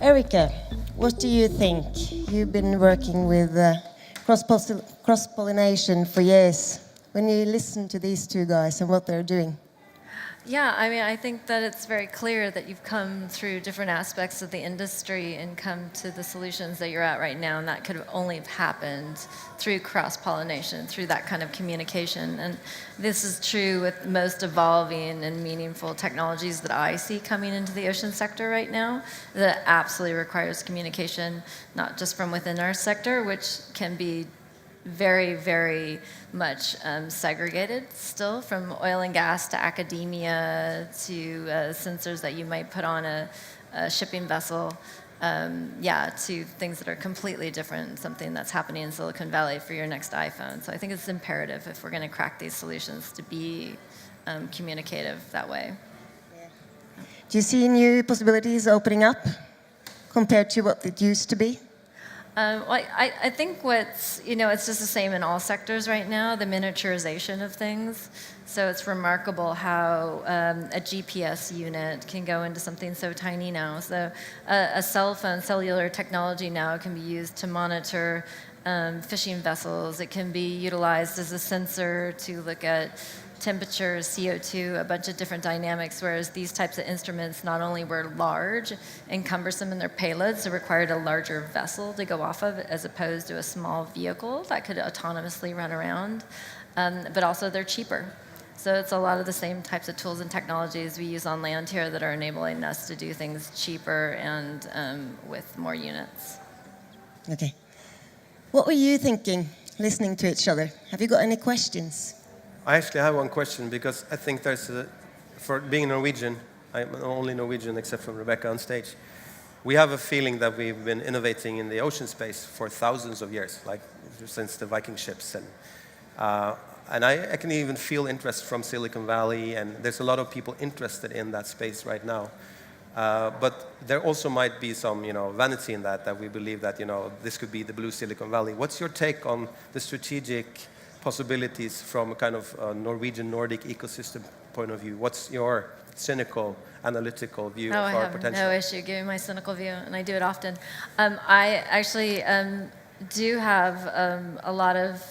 Erica, what do you think? You've been working with cross-pollination for years. When you listen to these two guys and what they're doing? Yeah, I mean, I think that it's very clear that you've come through different aspects of the industry and come to the solutions that you're at right now, and that could have only have happened through cross-pollination, through that kind of communication. And this is true with most evolving and meaningful technologies that I see coming into the ocean sector right now, that absolutely requires communication, not just from within our sector, which can be very, very much segregated still, from oil and gas to academia to sensors that you might put on a shipping vessel, to things that are completely different, something that's happening in Silicon Valley for your next iPhone. So I think it's imperative if we're going to crack these solutions to be communicative that way. Yeah. Do you see new possibilities opening up compared to what it used to be? I think it's just the same in all sectors right now, the miniaturization of things. So it's remarkable how a GPS unit can go into something so tiny now. So a cell phone, cellular technology now can be used to monitor fishing vessels. It can be utilized as a sensor to look at temperature, CO2, a bunch of different dynamics, whereas these types of instruments not only were large and cumbersome in their payloads, so required a larger vessel to go off of as opposed to a small vehicle that could autonomously run around, but also they're cheaper. So it's a lot of the same types of tools and technologies we use on land here that are enabling us to do things cheaper and with more units. Okay. What were you thinking, listening to each other? Have you got any questions? I actually have one question, because I think for being Norwegian, I'm the only Norwegian except for Rebecca on stage, we have a feeling that we've been innovating in the ocean space for thousands of years, like since the Viking ships. And I can even feel interest from Silicon Valley, and there's a lot of people interested in that space right now. But there also might be some, vanity in that we believe that, this could be the blue Silicon Valley. What's your take on the strategic possibilities from a kind of Norwegian Nordic ecosystem point of view? What's your cynical, analytical view of our potential? I have no issue giving my cynical view, and I do it often. I actually do have a lot of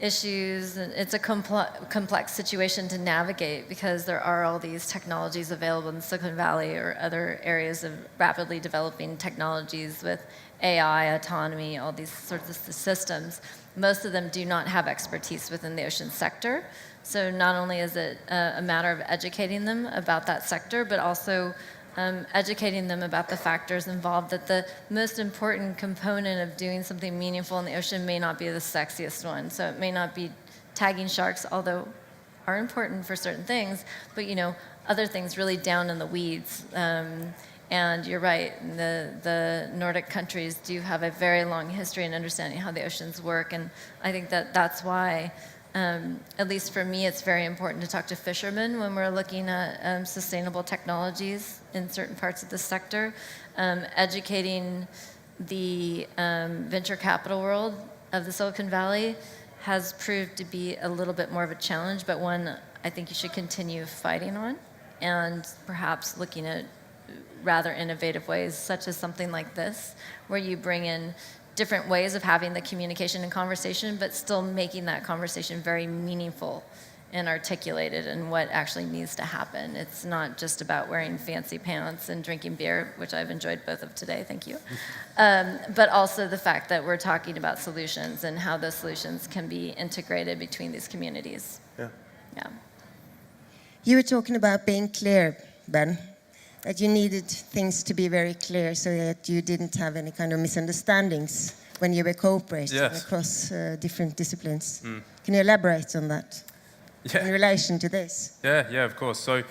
issues, and it's a complex situation to navigate because there are all these technologies available in Silicon Valley or other areas of rapidly developing technologies with AI, autonomy, all these sorts of systems. Most of them do not have expertise within the ocean sector. So not only is it a matter of educating them about that sector, but also educating them about the factors involved, that the most important component of doing something meaningful in the ocean may not be the sexiest one. So it may not be tagging sharks, although are important for certain things, but other things really down in the weeds. And you're right, the Nordic countries do have a very long history in understanding how the oceans work, and I think that's why, at least for me, it's very important to talk to fishermen when we're looking at sustainable technologies in certain parts of the sector. Educating the venture capital world of the Silicon Valley has proved to be a little bit more of a challenge, but one I think you should continue fighting on, and perhaps looking at rather innovative ways, such as something like this, where you bring in different ways of having the communication and conversation, but still making that conversation very meaningful and articulated in what actually needs to happen. It's not just about wearing fancy pants and drinking beer, which I've enjoyed both of today, thank you. But also the fact that we're talking about solutions and how those solutions can be integrated between these communities. Yeah. You were talking about being clear, Ben, that you needed things to be very clear so that you didn't have any kind of misunderstandings when you were cooperating across different disciplines. Can you elaborate on that in relation to this? Yeah, of course. So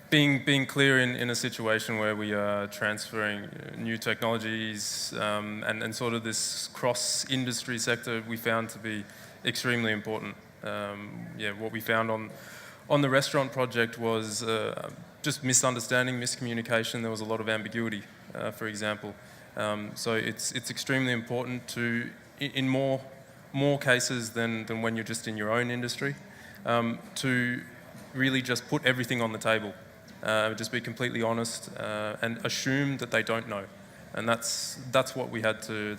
being clear in a situation where we are transferring new technologies and sort of this cross-industry sector we found to be extremely important. What we found on the restaurant project was just misunderstanding, miscommunication. There was a lot of ambiguity, for example. So it's extremely important to, in more cases than when you're just in your own industry, to really just put everything on the table Just be completely honest and assume that they don't know. And that's what we had to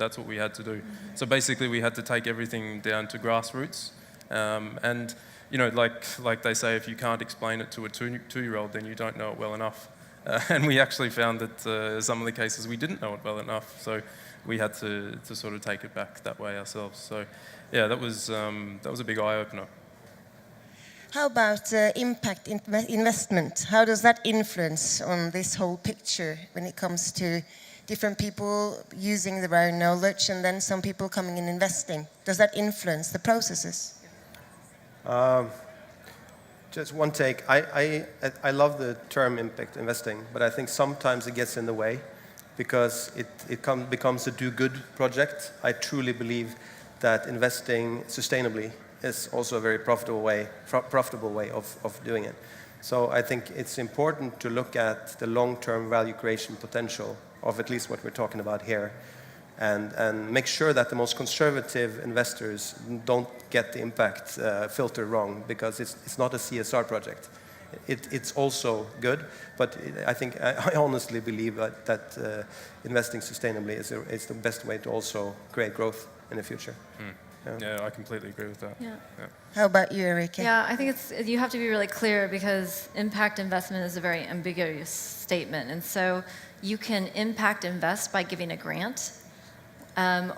do. So basically, we had to take everything down to grassroots. And you know, like they say, if you can't explain it to a two-year-old, then you don't know it well enough. And we actually found that some of the cases we didn't know it well enough. So we had to sort of take it back that way ourselves. So yeah, that was a big eye-opener. How about impact investment? How does that influence on this whole picture when it comes to different people using their own knowledge and then some people coming and investing? Does that influence the processes? Just one take. I love the term impact investing, but I think sometimes it gets in the way because it becomes a do-good project. I truly believe that investing sustainably is also a very profitable way of doing it. So I think it's important to look at the long-term value creation potential of at least what we're talking about here, and make sure that the most conservative investors don't get the impact filter wrong, because it's not a CSR project. It's also good, but I honestly believe that investing sustainably is the best way to also create growth in the future. Yeah, I completely agree with that. Yeah. How about you, Erika? Yeah, I think you have to be really clear, because impact investment is a very ambiguous statement. And so you can impact invest by giving a grant,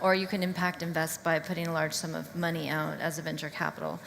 or you can impact invest by putting a large sum of money out as a venture capital.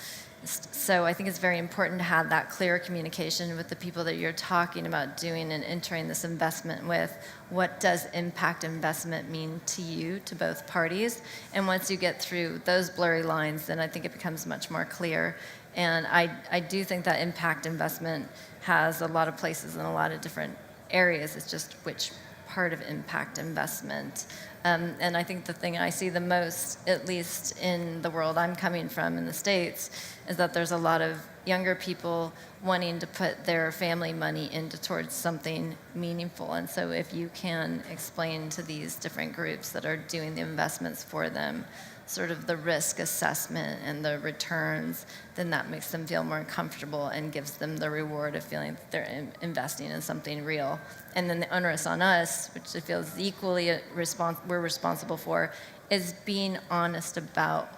So I think it's very important to have that clear communication with the people that you're talking about doing and entering this investment with. What does impact investment mean to you, to both parties? And once you get through those blurry lines, then I think it becomes much more clear. And I do think that impact investment has a lot of places in a lot of different areas. It's just which part of impact investment. And I think the thing I see the most, at least in the world I'm coming from in the States, is that there's a lot of younger people wanting to put their family money towards something meaningful. And so if you can explain to these different groups that are doing the investments for them sort of the risk assessment and the returns, then that makes them feel more comfortable and gives them the reward of feeling that they're investing in something real. And then the onus on us, which I feel is equally we're responsible for, is being honest about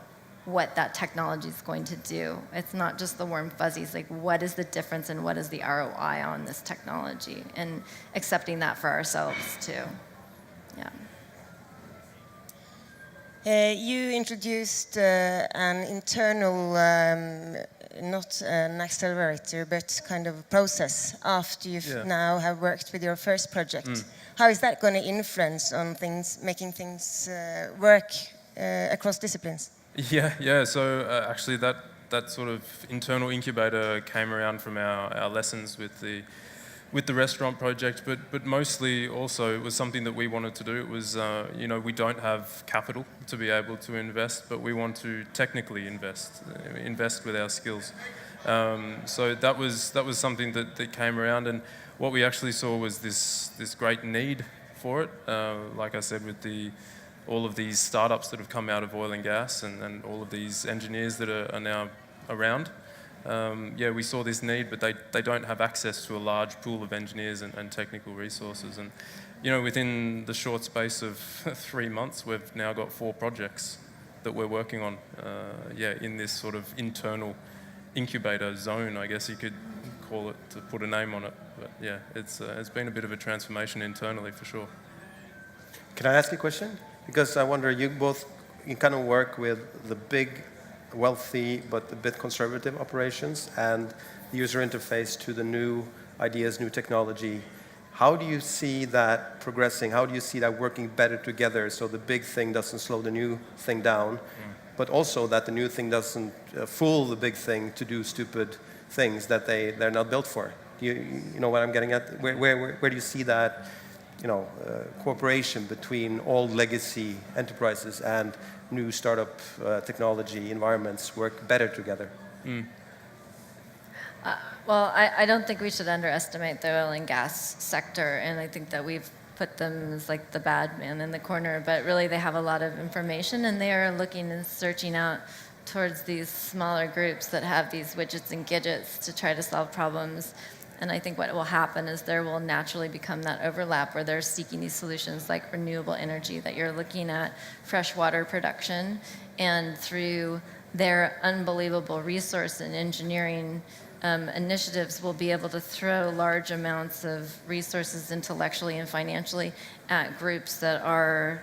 what that technology is going to do. It's not just the warm fuzzies, like what is the difference and what is the ROI on this technology, and accepting that for ourselves too. Yeah. You introduced an internal, not an accelerator, but kind of process after you've now have worked with your first project. How is that going to influence on things, making things work across disciplines? Yeah. So actually, that sort of internal incubator came around from our lessons with the restaurant project, but mostly also it was something that we wanted to do. It was, we don't have capital to be able to invest, but we want to technically invest with our skills. So that was something that came around, and what we actually saw was this great need for it. Like I said, with all of these startups that have come out of oil and gas, and all of these engineers that are now around. We saw this need, but they don't have access to a large pool of engineers and technical resources. And within the short space of 3 months, we've now got 4 projects that we're working on. In this sort of internal incubator zone, I guess you could call it, to put a name on it. But yeah, it's been a bit of a transformation internally for sure. Can I ask you a question? Because I wonder, you kind of work with the big, wealthy but a bit conservative operations and the user interface to the new ideas, new technology. How do you see that progressing? How do you see that working better together so the big thing doesn't slow the new thing down, but also that the new thing doesn't fool the big thing to do stupid things that they're not built for? You know what I'm getting at? Where do you see that cooperation between old legacy enterprises and new startup technology environments work better together? Well, I don't think we should underestimate the oil and gas sector, and I think that we've put them as like the bad man in the corner, but really they have a lot of information, and they are looking and searching out towards these smaller groups that have these widgets and gadgets to try to solve problems. And I think what will happen is there will naturally become that overlap where they're seeking these solutions like renewable energy, that you're looking at freshwater production, and through their unbelievable resource and engineering initiatives will be able to throw large amounts of resources intellectually and financially at groups that are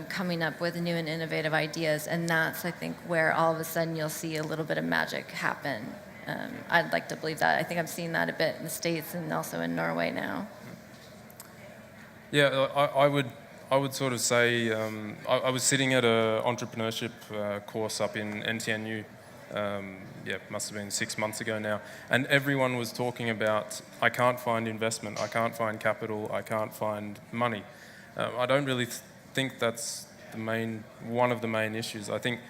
coming up with new and innovative ideas. And that's, I think, where all of a sudden you'll see a little bit of magic happen. I'd like to believe that. I think I'm seeing that a bit in the States and also in Norway now. Yeah, I would sort of say I was sitting at an entrepreneurship course up in NTNU. Must have been 6 months ago now, and everyone was talking about, I can't find investment, I can't find capital, I can't find money. I don't really think that's one of the main issues. I think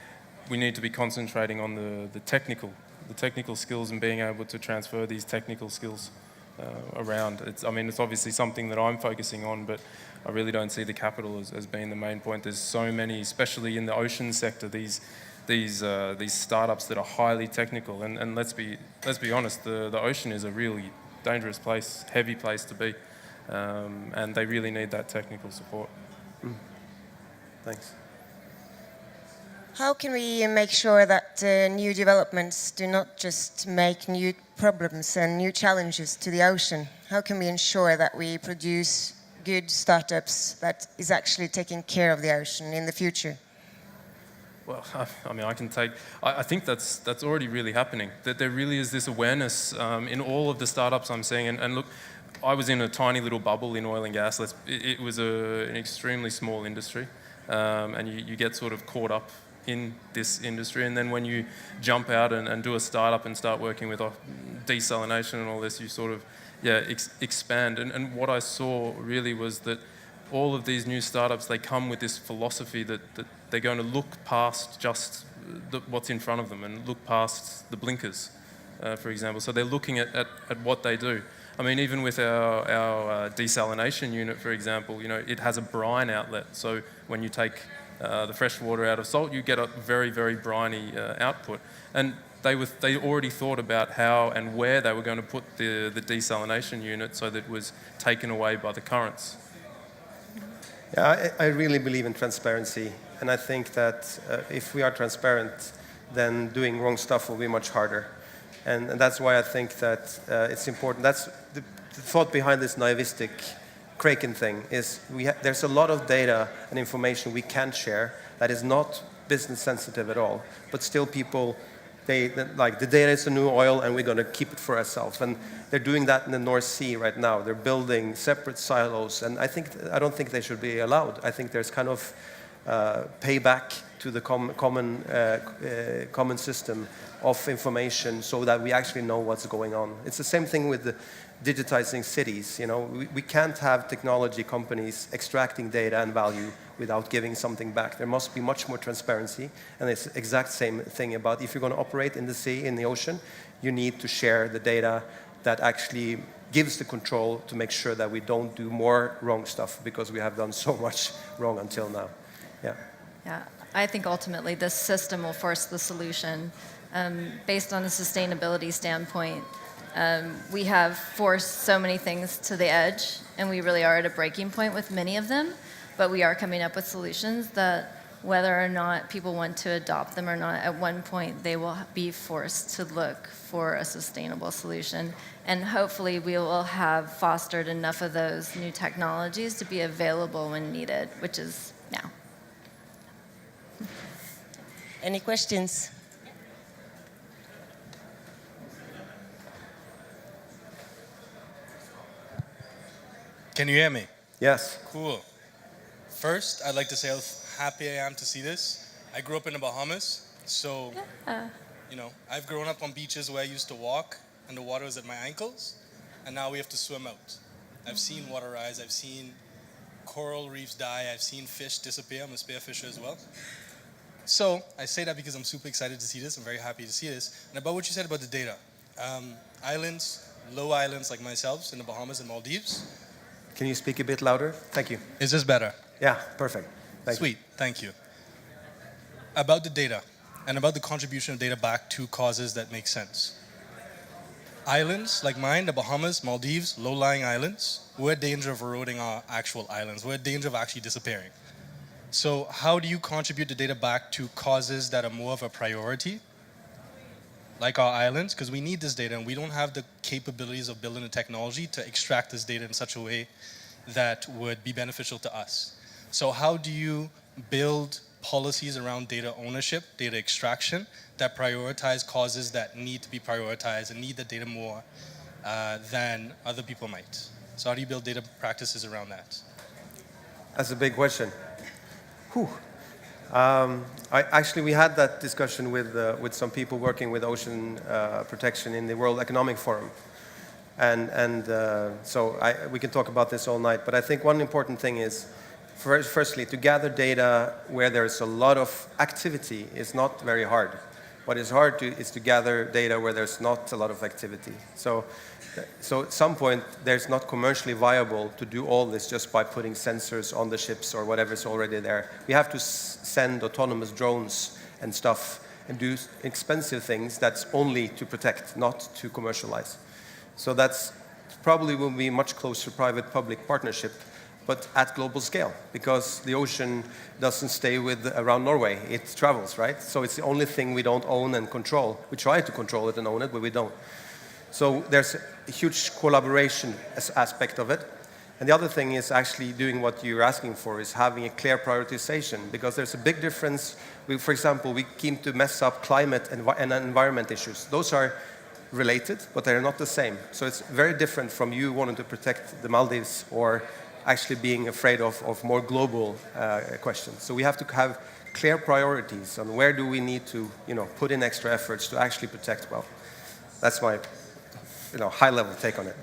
we need to be concentrating on the technical skills and being able to transfer these technical skills around. It's obviously something that I'm focusing on, but I really don't see the capital as being the main point. There's so many, especially in the ocean sector, these startups that are highly technical, and let's be honest, the ocean is a really dangerous place, heavy place to be, and they really need that technical support. Thanks. How can we make sure that new developments do not just make new problems and new challenges to the ocean? How can we ensure that we produce good startups that is actually taking care of the ocean in the future? Well, I think that's already really happening. That there really is this awareness in all of the startups I'm seeing. And look, I was in a tiny little bubble in oil and gas. It was an extremely small industry, and you get sort of caught up in this industry. And then when you jump out and do a startup and start working with desalination and all this, you sort of expand. And what I saw really was that all of these new startups, they come with this philosophy that they're going to look past just what's in front of them and look past the blinkers, for example. So they're looking at what they do. I mean, even with our desalination unit, for example, it has a brine outlet. So when you take the fresh water out of salt, you get a very, very briny output. And they already thought about how and where they were going to put the desalination unit so that it was taken away by the currents. Yeah, I really believe in transparency, and I think that if we are transparent, then doing wrong stuff will be much harder. And that's why I think that it's important. That's the thought behind this naivistic Kraken thing is there's a lot of data and information we can share that is not business sensitive at all, but still people, like the data is the new oil and we're going to keep it for ourselves. And they're doing that in the North Sea right now. They're building separate silos, and I don't think they should be allowed. I think there's kind of payback to the common system of information so that we actually know what's going on. It's the same thing with the digitizing cities. We can't have technology companies extracting data and value without giving something back. There must be much more transparency, and it's the exact same thing about if you're going to operate in the sea, in the ocean, you need to share the data that actually gives the control to make sure that we don't do more wrong stuff because we have done so much wrong until now. Yeah, I think ultimately this system will force the solution. Based on a sustainability standpoint, we have forced so many things to the edge, and we really are at a breaking point with many of them, but we are coming up with solutions that whether or not people want to adopt them or not, at one point they will be forced to look for a sustainable solution. And hopefully we will have fostered enough of those new technologies to be available when needed, which is now. Any questions? Can you hear me? Yes. Cool. First, I'd like to say how happy I am to see this. I grew up in the Bahamas, so, I've grown up on beaches where I used to walk and the water was at my ankles, and now we have to swim out. I've seen water rise, I've seen coral reefs die, I've seen fish disappear. I'm a spearfisher as well. So, I say that because I'm super excited to see this. I'm very happy to see this. And about what you said about the data. Islands, low islands like myself in the Bahamas and Maldives. Can you speak a bit louder? Thank you. Is this better? Yeah, perfect. Sweet, thank you. About the data and about the contribution of data back to causes that make sense. islands like mine, the Bahamas, Maldives, low-lying islands, we're in danger of eroding our actual islands. We're in danger of actually disappearing. So how do you contribute the data back to causes that are more of a priority, like our islands? Because we need this data, and we don't have the capabilities of building the technology to extract this data in such a way that would be beneficial to us. So how do you build policies around data ownership, data extraction, that prioritize causes that need to be prioritized and need the data more than other people might? So how do you build data practices around that? That's a big question. Whew. We had that discussion with some people working with ocean protection in the World Economic Forum. We can talk about this all night, but I think one important thing is, firstly, to gather data where there's a lot of activity is not very hard. What is hard is to gather data where there's not a lot of activity. So at some point, there's not commercially viable to do all this just by putting sensors on the ships or whatever's already there. We have to send autonomous drones and stuff and do expensive things that's only to protect, not to commercialize. So that's probably will be much closer private-public partnership, but at global scale, because the ocean doesn't stay around Norway. It travels, right? So it's the only thing we don't own and control. We try to control it and own it, but we don't. So there's a huge collaboration aspect of it. And the other thing is actually doing what you're asking for, is having a clear prioritization, because there's a big difference. For example, we came to mess up climate and environment issues. Those are related, but they're not the same. So it's very different from you wanting to protect the Maldives or actually being afraid of more global questions. So we have to have clear priorities on where do we need to put in extra efforts to actually protect well. That's my high-level take on it.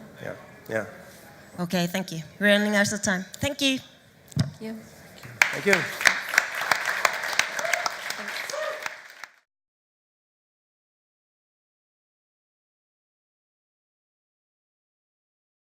Yeah. Okay, thank you. We're running out of time. Thank you. Thank you. Thank you.